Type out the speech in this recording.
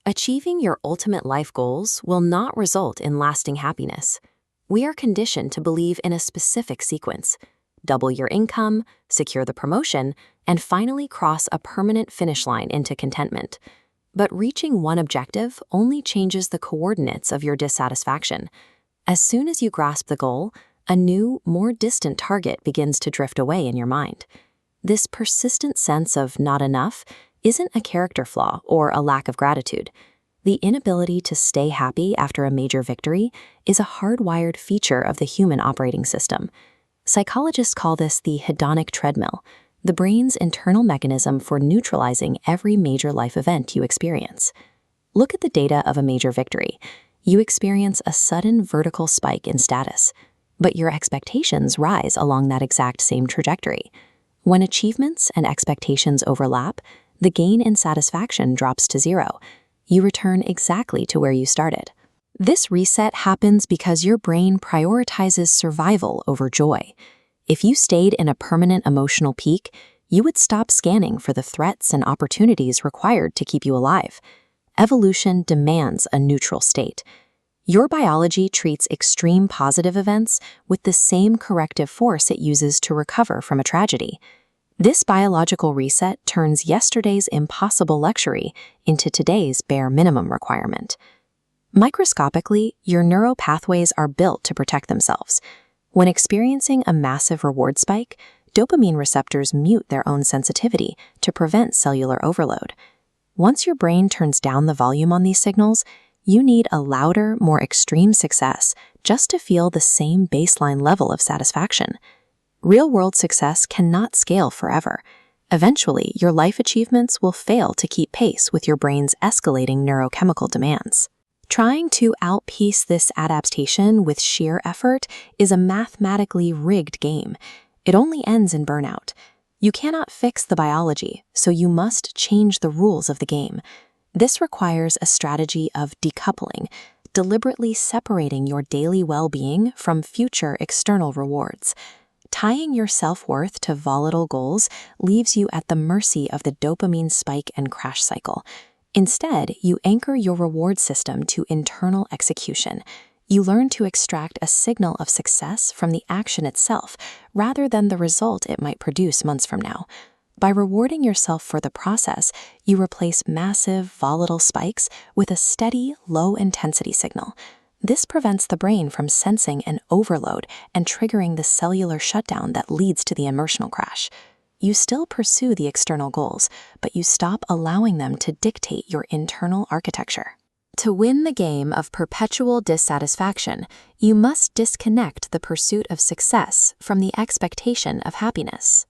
Achieving your ultimate life goals will not result in lasting happiness. We are conditioned to believe in a specific sequence: double your income, secure the promotion, and finally cross a permanent finish line into contentment. But reaching one objective only changes the coordinates of your dissatisfaction. As soon as you grasp the goal, a new, more distant target begins to drift away in your mind. This persistent sense of not enough isn't a character flaw or a lack of gratitude. The inability to stay happy after a major victory is a hardwired feature of the human operating system. Psychologists call this the hedonic treadmill, the brain's internal mechanism for neutralizing every major life event you experience. Look at the data of a major victory. You experience a sudden vertical spike in status, but your expectations rise along that exact same trajectory. When achievements and expectations overlap, the gain in satisfaction drops to zero. You return exactly to where you started. This reset happens because your brain prioritizes survival over joy. If you stayed in a permanent emotional peak, you would stop scanning for the threats and opportunities required to keep you alive. Evolution demands a neutral state. Your biology treats extreme positive events with the same corrective force it uses to recover from a tragedy. This biological reset turns yesterday's impossible luxury into today's bare minimum requirement. Microscopically, your neural pathways are built to protect themselves. When experiencing a massive reward spike, dopamine receptors mute their own sensitivity to prevent cellular overload. Once your brain turns down the volume on these signals, you need a louder, more extreme success just to feel the same baseline level of satisfaction. Real-world success cannot scale forever. Eventually, your life achievements will fail to keep pace with your brain's escalating neurochemical demands. Trying to outpace this adaptation with sheer effort is a mathematically rigged game. It only ends in burnout. You cannot fix the biology, so you must change the rules of the game. This requires a strategy of decoupling, deliberately separating your daily well-being from future external rewards. Tying your self-worth to volatile goals leaves you at the mercy of the dopamine spike and crash cycle. Instead, you anchor your reward system to internal execution. You learn to extract a signal of success from the action itself, rather than the result it might produce months from now. By rewarding yourself for the process, you replace massive, volatile spikes with a steady, low-intensity signal. This prevents the brain from sensing an overload and triggering the cellular shutdown that leads to the emotional crash. You still pursue the external goals, but you stop allowing them to dictate your internal architecture. To win the game of perpetual dissatisfaction, you must disconnect the pursuit of success from the expectation of happiness.